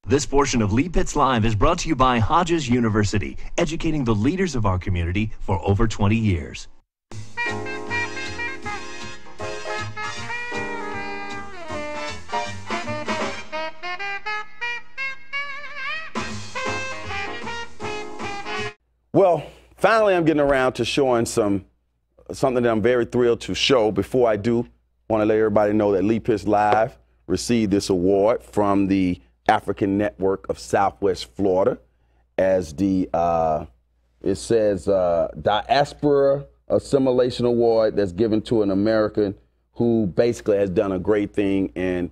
This portion of Lee Pitts Live is brought to you by Hodges University, educating the leaders of our community for over 20 years. Well, finally I'm getting around to showing something that I'm very thrilled to show. Before I do, I want to let everybody know that Lee Pitts Live received this award from the African Network of Southwest Florida as the, it says, Diaspora Assimilation Award that's given to an American who basically has done a great thing in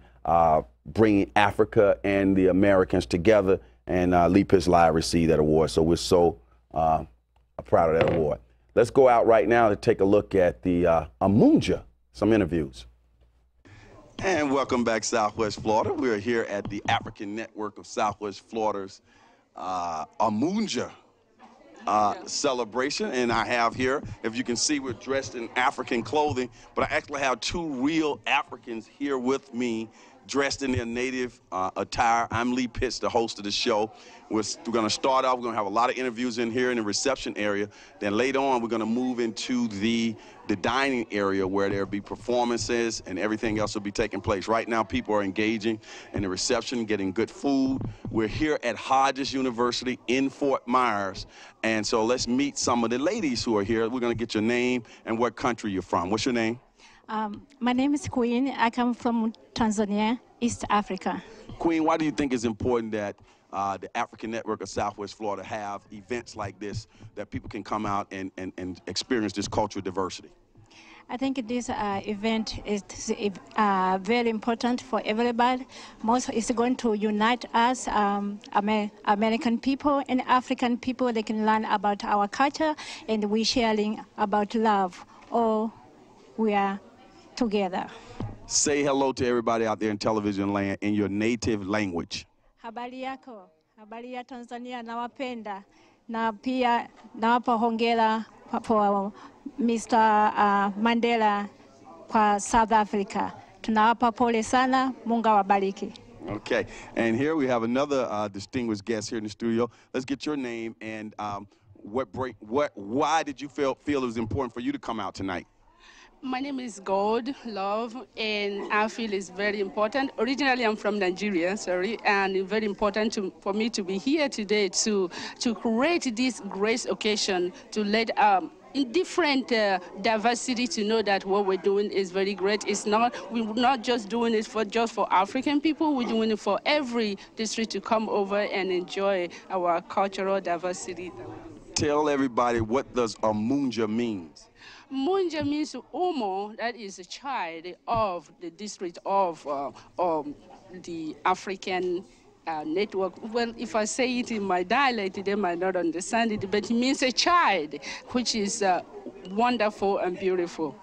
bringing Africa and the Americans together. And Lee Pitts Live received that award, so we're so proud of that award. Let's go out right now to take a look at the Amunja, some interviews. And welcome back, Southwest Florida. We're here at the African Network of Southwest Florida's Amunja celebration. And I have here, if you can see, we're dressed in African clothing, but I actually have two real Africans here with me dressed in their native attire. I'm Lee Pitts, the host of the show. We're going to start off, we're going to have a lot of interviews in here in the reception area. Then later on, we're going to move into the dining area where there'll be performances and everything else will be taking place. Right now, people are engaging in the reception, getting good food. We're here at Hodges University in Fort Myers. And so let's meet some of the ladies who are here. We're going to get your name and what country you're from. What's your name? My name is Queen. I come from Tanzania, East Africa. Queen, why do you think it's important that the African Network of Southwest Florida have events like this that people can come out and experience this cultural diversity? I think this event is very important for everybody. It's going to unite us, American people and African people. They can learn about our culture, and we're sharing about love. Oh, we are together. Say hello to everybody out there in television land in your native language. Habari yako, habari ya Tanzania, nawapenda, na pia nawapa hongera kwa Mr. Mandela kwa South Africa. Tunawapa pole sana, Mungu awabariki. Okay, and here we have another distinguished guest here in the studio. Let's get your name and why did you feel it was important for you to come out tonight? My name is God Love, and I feel it's very important. Originally, I'm from Nigeria, and it's very important for me to be here today to create this great occasion to let in different diversity to know that what we're doing is very great. We're not just doing it just for African people. We're doing it for every district to come over and enjoy our cultural diversity. Tell everybody what does Amunja means. Munja means Umo, that is a child of the district of the African network. Well, if I say it in my dialect, they might not understand it, but it means a child, which is wonderful and beautiful.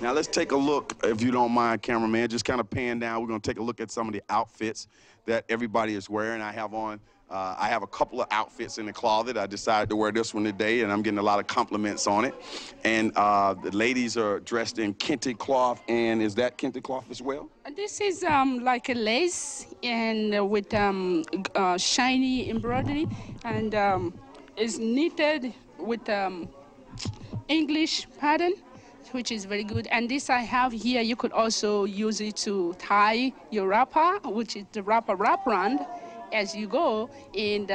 Now let's take a look, if you don't mind, cameraman, just kind of pan down. We're going to take a look at some of the outfits that everybody is wearing. I have a couple of outfits in the closet. I decided to wear this one today, and I'm getting a lot of compliments on it. And the ladies are dressed in kente cloth, and is that kente cloth as well? This is like a lace and with shiny embroidery, and it's knitted with English pattern, which is very good. And this I have here, you could also use it to tie your wrapper, which is the wrap around as you go. And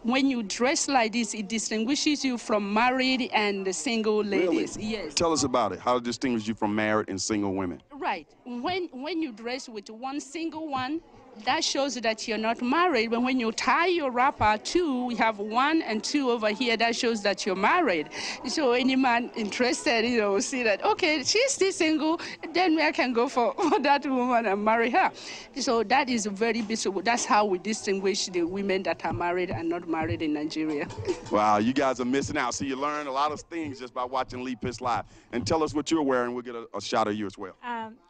when you dress like this, it distinguishes you from married and single ladies. Really? Yes. Tell us about it. How it distinguishes you from married and single women? Right. When you dress with one single one, that shows that you're not married. But when you tie your wrapper, we have 1 and 2 over here, that shows that you're married. So any man interested, will see that, okay, she's still single, then I can go for that woman and marry her. So that is very visible. That's how we distinguish the women that are married and not married in Nigeria. Wow, you guys are missing out. So you learn a lot of things just by watching Lee Pitts Live. And tell us what you're wearing. We'll get a shot of you as well.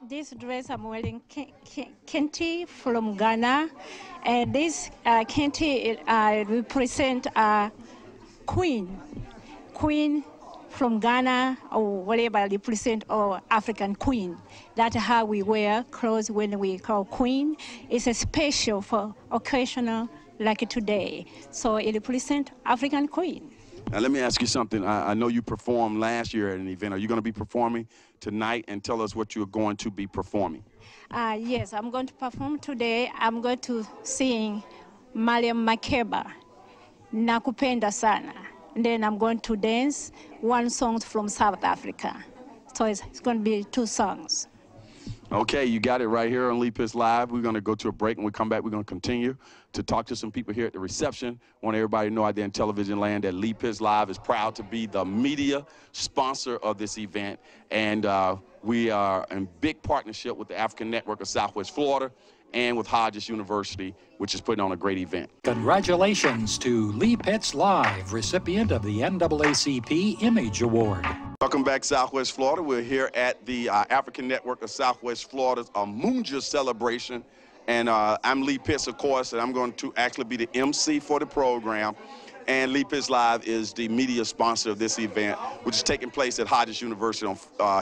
This dress I'm wearing kente from Ghana, and this kente represent Queen from Ghana or whatever represent our African queen. That's how we wear clothes when we call queen. It's a special for occasional like today. So it represents African queen. Now, let me ask you something. I know you performed last year at an event. Are you going to be performing tonight? And tell us what you're going to be performing. Yes, I'm going to perform today. I'm going to sing Mariam Makeba, Nakupenda Sana. And then I'm going to dance one song from South Africa. So it's going to be 2 songs. Okay, you got it right here on Lee Pitts Live. We're going to go to a break. When we come back, we're going to continue to talk to some people here at the reception. I want everybody to know out there in television land that Lee Pitts Live is proud to be the media sponsor of this event. And we are in big partnership with the African Network of Southwest Florida and with Hodges University, which is putting on a great event. Congratulations to Lee Pitts Live, recipient of the NAACP Image Award. Welcome back, Southwest Florida. We're here at the African Network of Southwest Florida's Amunja celebration. And I'm Lee Pitts, of course, and I'm going to actually be the MC for the program. And Lee Pitts Live is the media sponsor of this event, which is taking place at Hodges University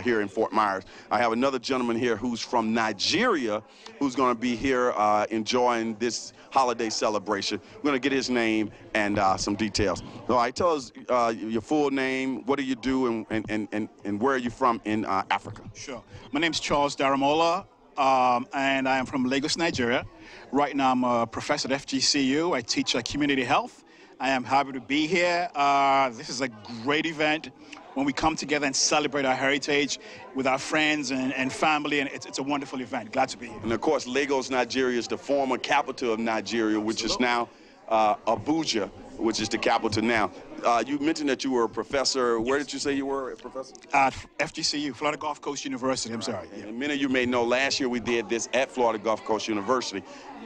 here in Fort Myers. I have another gentleman here who's from Nigeria who's going to be here enjoying this holiday celebration. We're going to get his name and some details. All right, tell us your full name, what do you do, and where are you from in Africa? Sure. My name is Charles Daramola, and I am from Lagos, Nigeria. Right now I'm a professor at FGCU. I teach community health. I am happy to be here. This is a great event when we come together and celebrate our heritage with our friends and family, and it's a wonderful event. Glad to be here. And of course, Lagos, Nigeria is the former capital of Nigeria, which is now Abuja, which is the capital now. You mentioned that you were a professor. Where did you say you were a professor? At FGCU, Florida Gulf Coast University. I'm sorry. Yeah. And many of you may know last year we did this at Florida Gulf Coast University.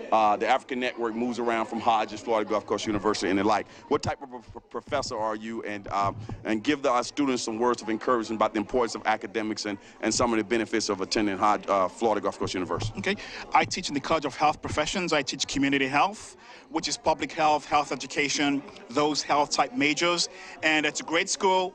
The African Network moves around from Hodges, Florida Gulf Coast University, and the like. What type of a professor are you? And give our students some words of encouragement about the importance of academics and some of the benefits of attending Florida Gulf Coast University. Okay. I teach in the College of Health Professions. I teach community health, which is public health, health education, those health type majors. And it's a great school,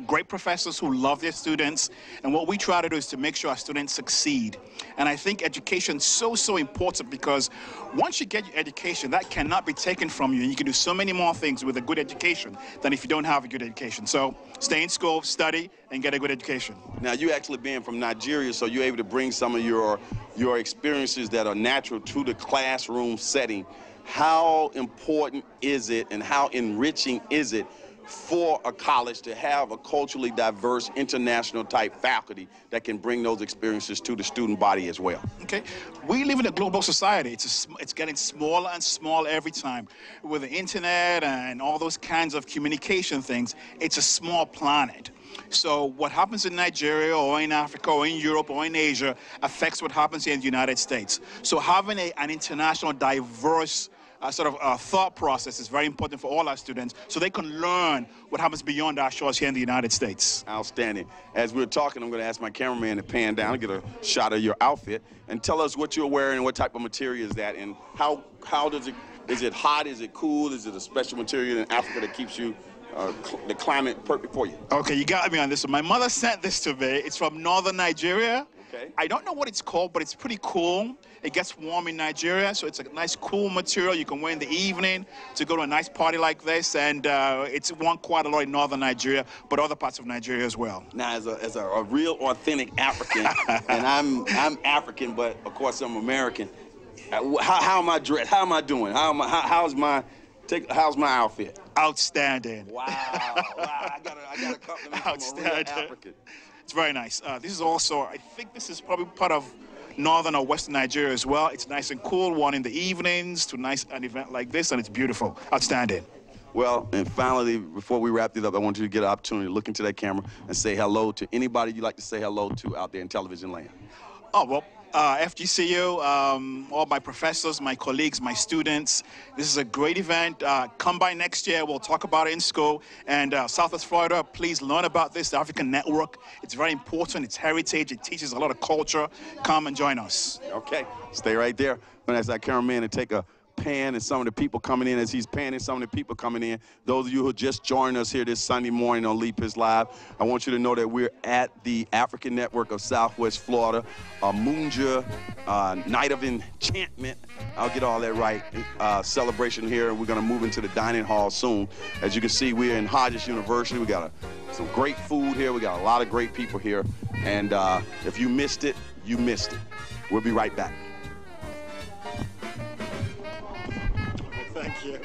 great professors who love their students. And what we try to do is to make sure our students succeed. And I think education is so important because once you get your education, that cannot be taken from you. And you can do so many more things with a good education than if you don't have a good education. So stay in school, study, and get a good education. Now, you actually being from Nigeria, so you're able to bring some of your experiences that are natural to the classroom setting. How important is it and how enriching is it for a college to have a culturally diverse, international type faculty that can bring those experiences to the student body as well? Okay, we live in a global society. It's getting smaller and smaller every time. With the internet and all those kinds of communication things, it's a small planet. So what happens in Nigeria or in Africa or in Europe or in Asia affects what happens here in the United States. So having an international diverse thought process is very important for all our students so they can learn what happens beyond our shores here in the United States. Outstanding. As we're talking, I'm going to ask my cameraman to pan down and get a shot of your outfit and tell us what you're wearing and what type of material is that and how does it, is it hot, is it cool, is it a special material in Africa that keeps you the climate perfect for you? Okay, you got me on this one. My mother sent this to me. It's from northern Nigeria. Okay. I don't know what it's called, but it's pretty cool. It gets warm in Nigeria, so it's a nice, cool material you can wear in the evening to go to a nice party like this, and it's worn quite a lot in northern Nigeria, but other parts of Nigeria as well. Now, as a real authentic African, and I'm African, but of course I'm American. How am I dressed? How am I doing? How's my outfit? Outstanding. Wow! I got a compliment from a real African. It's very nice. This is also, I think this is probably part of northern or western Nigeria as well. It's nice and cool, one in the evenings to an event like this, and it's beautiful. Outstanding. Well, and finally, before we wrap it up, I want you to get an opportunity to look into that camera and say hello to anybody you'd like to say hello to out there in television land. Oh, well, FGCU, all my professors, my colleagues, my students. This is a great event. Come by next year. We'll talk about it in school. And Southwest Florida, please learn about this, the African Network. It's very important. It's heritage. It teaches a lot of culture. Come and join us. Okay. Stay right there. I'm going to ask our cameraman to take a pan and some of the people coming in, as he's panning some of the people coming in. Those of you who just joined us here this Sunday morning on Lee Pitts Live, I want you to know that we're at the African Network of Southwest Florida, Munja Night of Enchantment. I'll get all that right. Celebration here. We're going to move into the dining hall soon. As you can see, we're in Hodges University. We got some great food here. We got a lot of great people here. And if you missed it, you missed it. We'll be right back. Thank you.